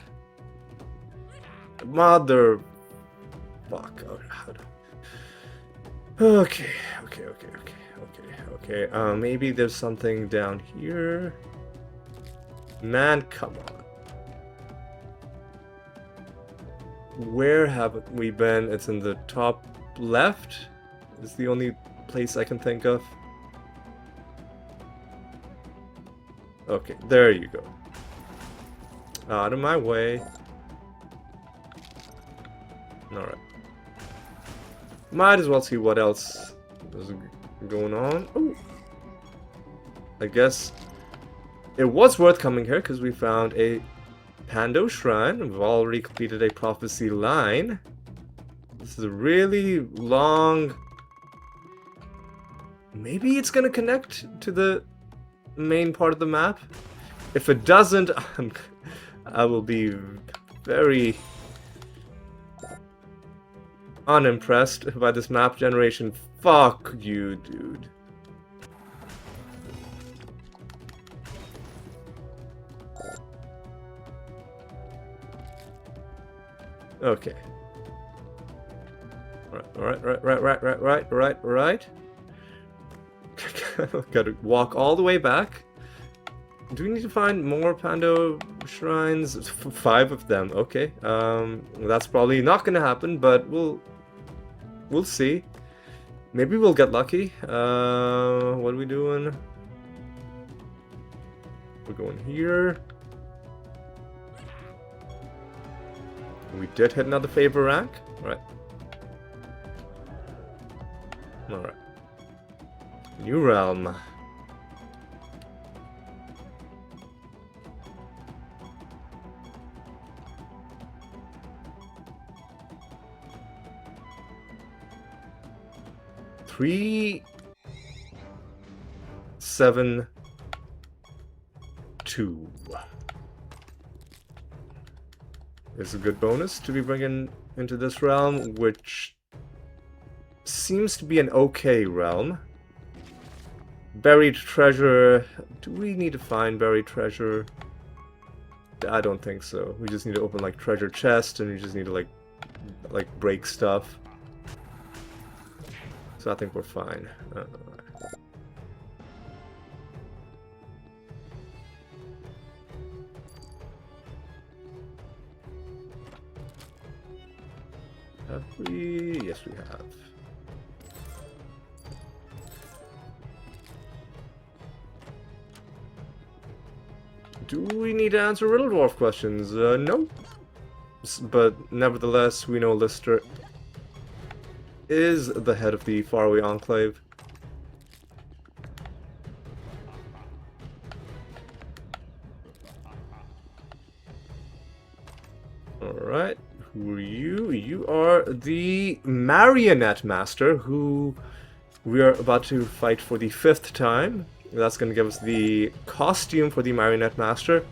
S1: Mother... Fuck. Okay. Maybe there's something down here. Man, come on. Where have we been? It's in the top left. It's the only place I can think of. Okay, there you go. Out of my way. Alright. Might as well see what else is going on. Ooh. I guess it was worth coming here because we found a Pando Shrine. We've already completed a prophecy line. This is a really long... Maybe it's gonna connect to the main part of the map? If it doesn't, I will be very unimpressed by this map generation. Fuck you, dude. Okay. Right. Gotta walk all the way back. Do we need to find more Pando shrines? 5 of them. Okay. That's probably not gonna happen, but we'll see. Maybe we'll get lucky. What are we doing? We're going here. We did hit another favor rank. Right. Alright. New realm. Three, 7, 2. Is a good bonus to be bringing into this realm, which seems to be an okay realm. Buried treasure. Do we need to find buried treasure? I don't think so. We just need to open like treasure chest, and we just need to like break stuff. So I think we're fine. Have we? Yes, we have. Do we need to answer Riddle Dwarf questions? No. But nevertheless, we know Lister is the head of the Faraway Enclave. Alright. Who are you? You are the Marionette Master, who We are about to fight for the 5th time. That's going to give us the costume for the Marionette Master.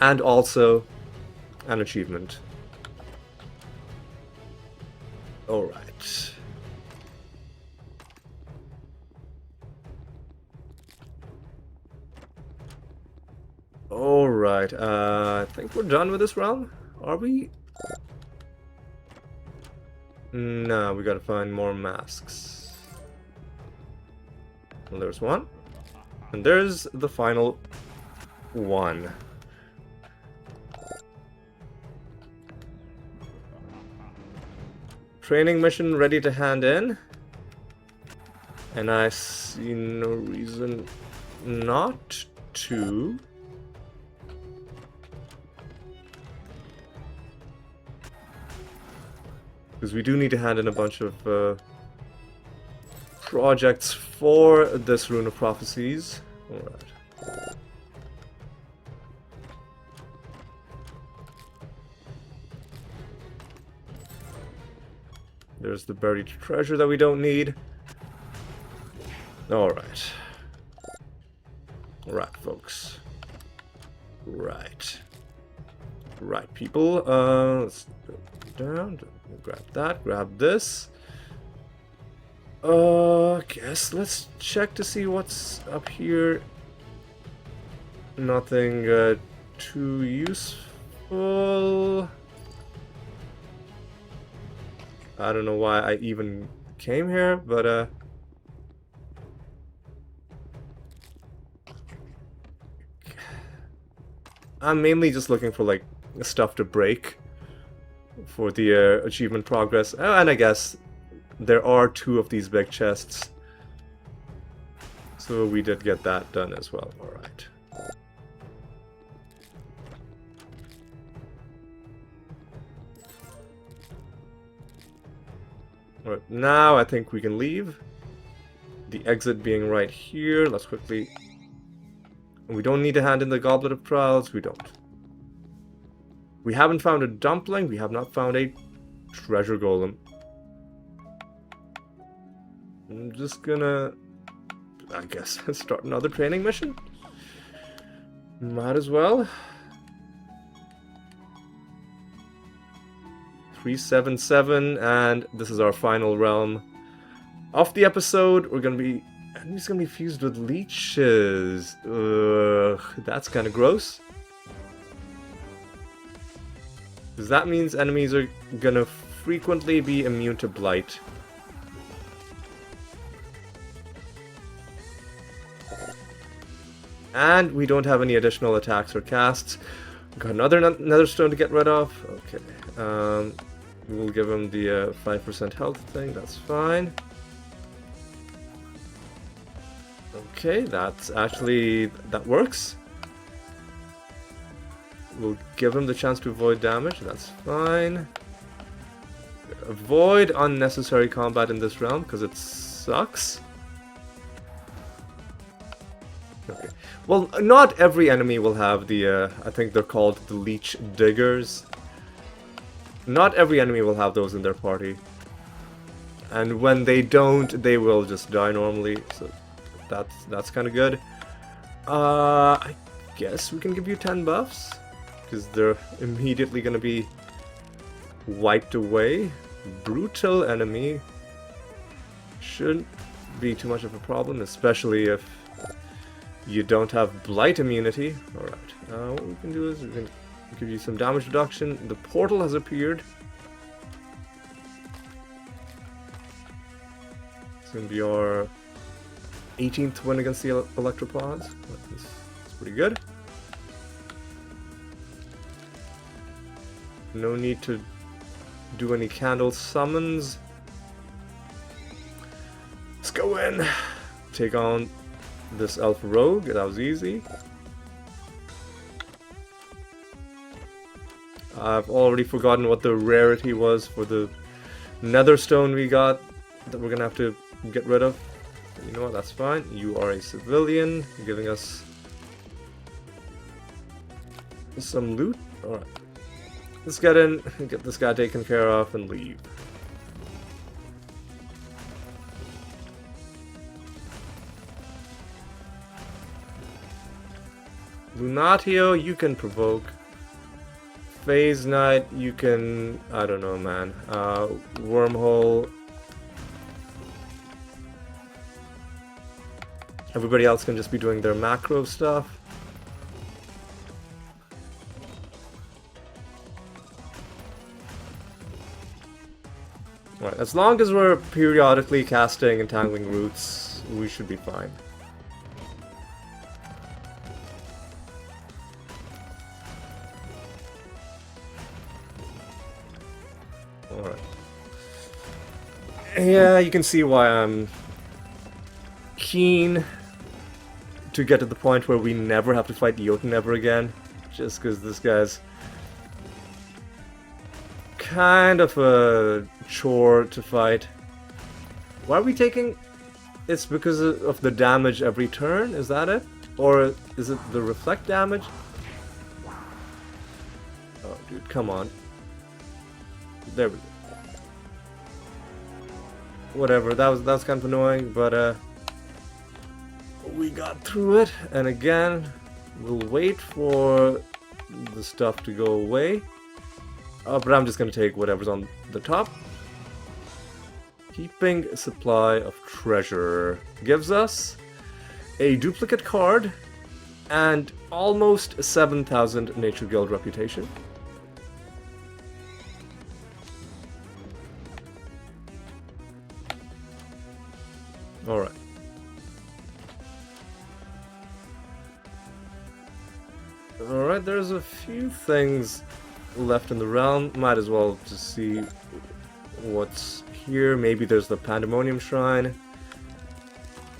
S1: And also an achievement. Alright. Alright, I think we're done with this realm. Are we? No, we gotta find more masks. Well, there's one. And there's the final one. Training mission ready to hand in. And I see no reason not to. Because we do need to hand in a bunch of projects for this Rune of Prophecies. Alright. There's the buried treasure that we don't need. Alright. Right, folks. Right. Right, people. Let's go down. Grab that. Grab this. Guess let's check to see what's up here. Nothing too useful. I don't know why I even came here, but I'm mainly just looking for like stuff to break for the achievement progress. And I guess there are 2 of these big chests. So we did get that done as well. Alright. Alright, now I think we can leave. The exit being right here. Let's quickly... We don't need to hand in the Goblet of Trials. We don't. We haven't found a dumpling. We have not found a treasure golem. I'm just gonna... I guess start another training mission. Might as well. 377, and this is our final realm of the episode. We're gonna be... Enemy's gonna be fused with leeches. Ugh, that's kind of gross. Because that means enemies are gonna frequently be immune to blight. And we don't have any additional attacks or casts. Got another nether stone to get rid of. Okay. We'll give him the 5% health thing. That's fine. Okay, that's actually... that works. We'll give him the chance to avoid damage. That's fine. Avoid unnecessary combat in this realm, because it sucks. Okay. Well, not every enemy will have the, I think they're called the Leech Diggers. Not every enemy will have those in their party. And when they don't, they will just die normally, so that's kind of good. I guess we can give you 10 buffs, because they're immediately going to be wiped away. Brutal enemy shouldn't be too much of a problem, especially if you don't have blight immunity. Alright, what we can do is we can give you some damage reduction. The portal has appeared. It's going to be our 18th win against the Electropods. That's pretty good. No need to do any candle summons. Let's go in. Take on this elf rogue. That was easy. I've already forgotten what the rarity was for the nether stone we got that we're gonna have to get rid of. You know what, that's fine. You are a civilian, giving us some loot. Alright. Let's get in, get this guy taken care of, and leave. Lunatio, you can provoke. Phase Knight, you can... I don't know, man. Wormhole. Everybody else can just be doing their macro stuff. Right, as long as we're periodically casting Entangling Roots, we should be fine. Alright. Yeah, you can see why I'm keen to get to the point where we never have to fight Jotun ever again. Just because this guy's kind of a chore to fight. Why are we taking... It's because of the damage every turn? Is that it? Or is it the reflect damage? Oh, dude, come on. There we go. Whatever, that was kind of annoying, but we got through it. And again, we'll wait for the stuff to go away. But I'm just gonna take whatever's on the top. Keeping supply of treasure gives us a duplicate card and almost 7,000 Nature Guild reputation. Alright. Alright, there's a few things left in the realm. Might as well just see what's here. Maybe there's the Pandemonium Shrine.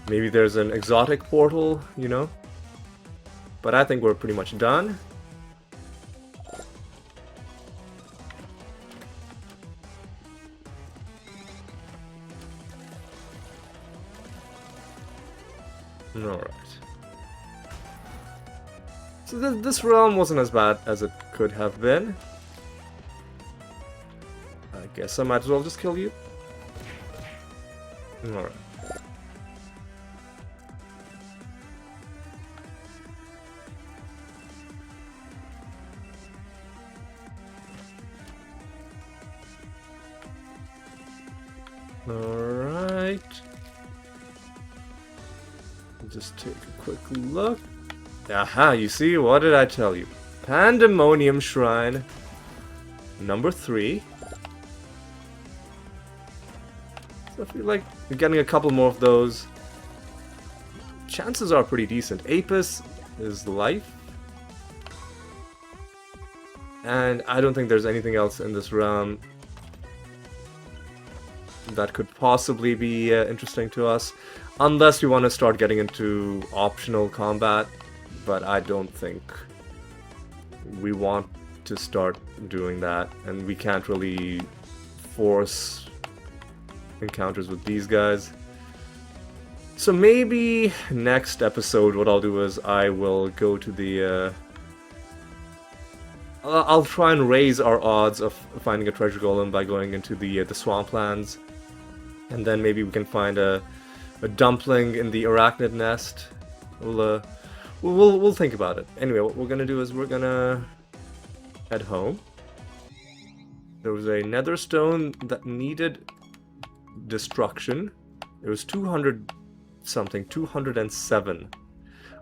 S1: Maybe there's an exotic portal, you know? But I think we're pretty much done. Alright. So this realm wasn't as bad as it could have been. I guess I might as well just kill you. Alright. Alright. Just take a quick look. Aha, you see, what did I tell you? Pandemonium Shrine, number 3. So I feel like you're getting a couple more of those. Chances are pretty decent. Apis is life. And I don't think there's anything else in this realm that could possibly be interesting to us. Unless we want to start getting into optional combat. But I don't think we want to start doing that. And we can't really force encounters with these guys. So maybe next episode what I'll do is I will go to the... I'll try and raise our odds of finding a treasure golem by going into the swamplands. And then maybe we can find a dumpling in the arachnid nest. We'll think about it. Anyway, what we're gonna do is we're gonna head home. There was a nether stone that needed destruction. It was 200 something, 207.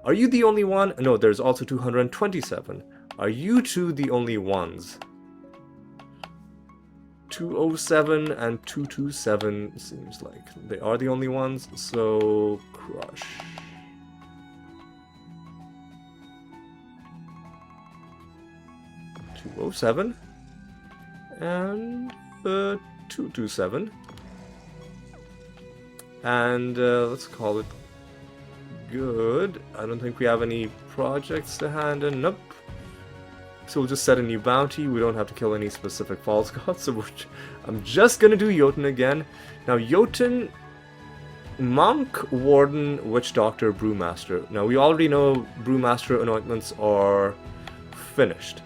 S1: Are you the only one? No, there's also 227. Are you two the only ones? 207 and 227 seems like they are the only ones, so crush. 207 and 227, and let's call it good. I don't think we have any projects to hand in. Nope. So we'll just set a new bounty. We don't have to kill any specific false gods. So I'm just gonna do Jotun again. Now Jotun, Monk, Warden, Witch Doctor, Brewmaster. Now we already know Brewmaster anointments are finished.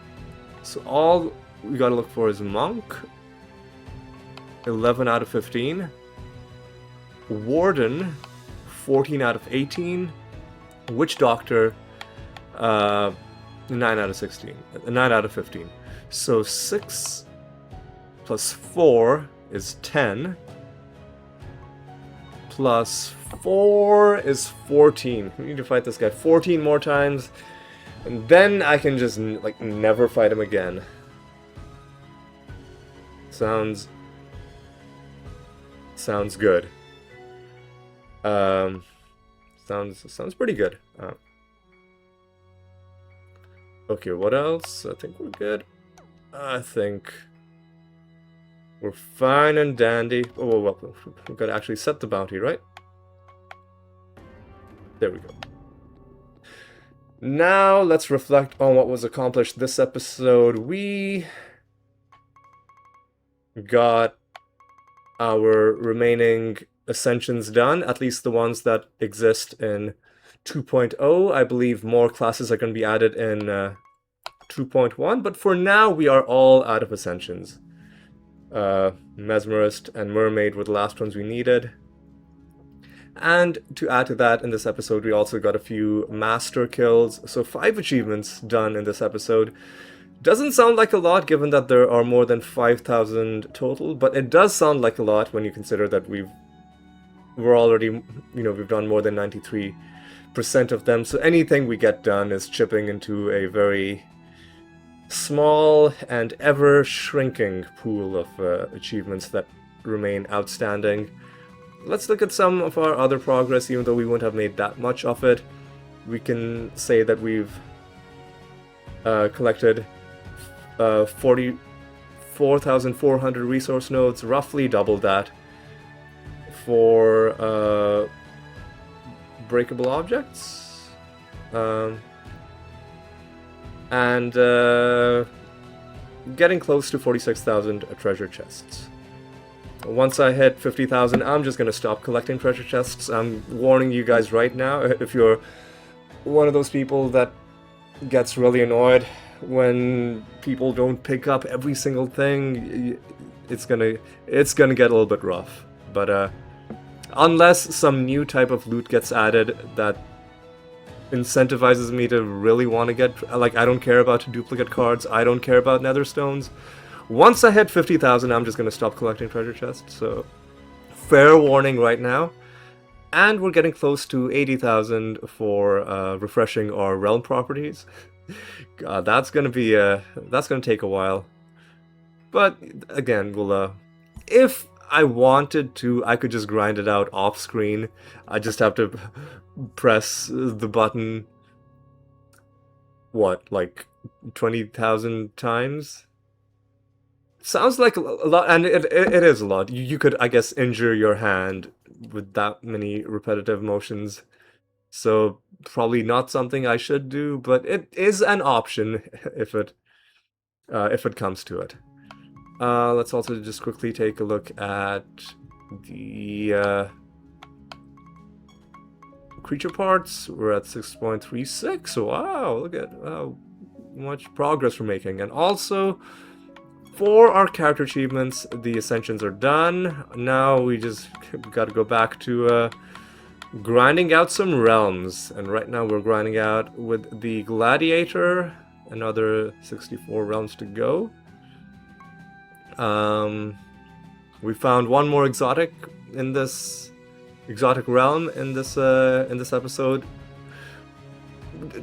S1: So all we gotta look for is Monk, 11 out of 15. Warden, 14 out of 18. Witch Doctor, 9 out of 16. 9 out of 15. So 6 plus 4 is 10. Plus 4 is 14. We need to fight this guy 14 more times. And then I can just, like, never fight him again. Sounds good. Sounds pretty good. Okay, what else? I think we're good. I think we're fine and dandy. Oh, well, we've got to actually set the bounty, right? There we go. Now, let's reflect on what was accomplished this episode. We got our remaining Ascensions done, at least the ones that exist in 2.0. I believe more classes are going to be added in 2.1, but for now we are all out of Ascensions. Mesmerist and Mermaid were the last ones we needed. And to add to that, in this episode we also got a few master kills, so 5 achievements done in this episode. Doesn't sound like a lot given that there are more than 5,000 total, but it does sound like a lot when you consider that we've done more than 93% of them, so anything we get done is chipping into a very small and ever shrinking pool of achievements that remain outstanding. Let's look at some of our other progress. Even though we wouldn't have made that much of it, we can say that we've collected 44,400 resource nodes, roughly double that for breakable objects, and getting close to 46,000 treasure chests. Once I hit 50,000, I'm just gonna stop collecting treasure chests. I'm warning you guys right now, if you're one of those people that gets really annoyed when people don't pick up every single thing, it's gonna get a little bit rough. But unless some new type of loot gets added that incentivizes me to really want to get, like, I don't care about duplicate cards, I don't care about nether stones. Once I hit 50,000, I'm just gonna stop collecting treasure chests, so fair warning right now. And we're getting close to 80,000 for refreshing our realm properties. God, that's gonna take a while. But again, we'll if I wanted to, I could just grind it out off screen. I just have to press the button, what, like 20,000 times? Sounds like a lot, and it is a lot. You could, I guess, injure your hand with that many repetitive motions. So probably not something I should do, but it is an option if it comes to it. Let's also just quickly take a look at the creature parts. We're at 6.36. Wow, look at how much progress we're making. And also, for our character achievements, the Ascensions are done. Now we just gotta go back to grinding out some realms. And right now we're grinding out with the Gladiator. Another 64 realms to go. We found one more exotic realm in this episode.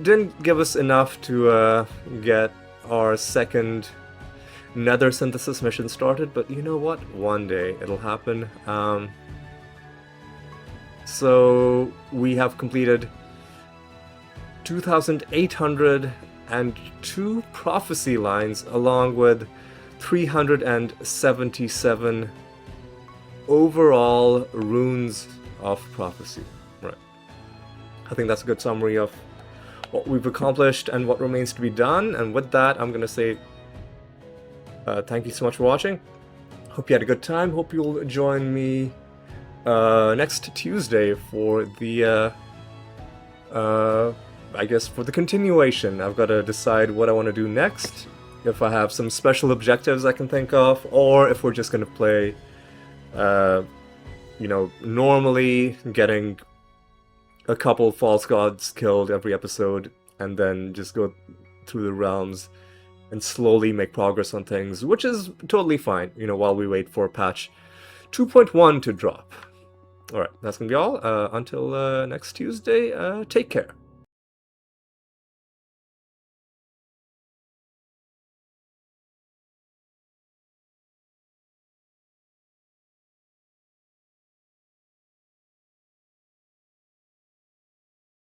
S1: Didn't give us enough to get our second nether synthesis mission started, but you know what? One day it'll happen. So we have completed 2,802 prophecy lines, along with 377 overall runes of prophecy. Right. I think that's a good summary of what we've accomplished and what remains to be done. And with that, I'm going to say thank you so much for watching. Hope you had a good time. Hope you'll join me next Tuesday for the I guess for the continuation. I've got to decide what I want to do next. If I have some special objectives I can think of, or if we're just going to play, normally getting a couple false gods killed every episode, and then just go through the realms and slowly make progress on things, which is totally fine, while we wait for patch 2.1 to drop. Alright, that's gonna be all. Until next Tuesday, take care.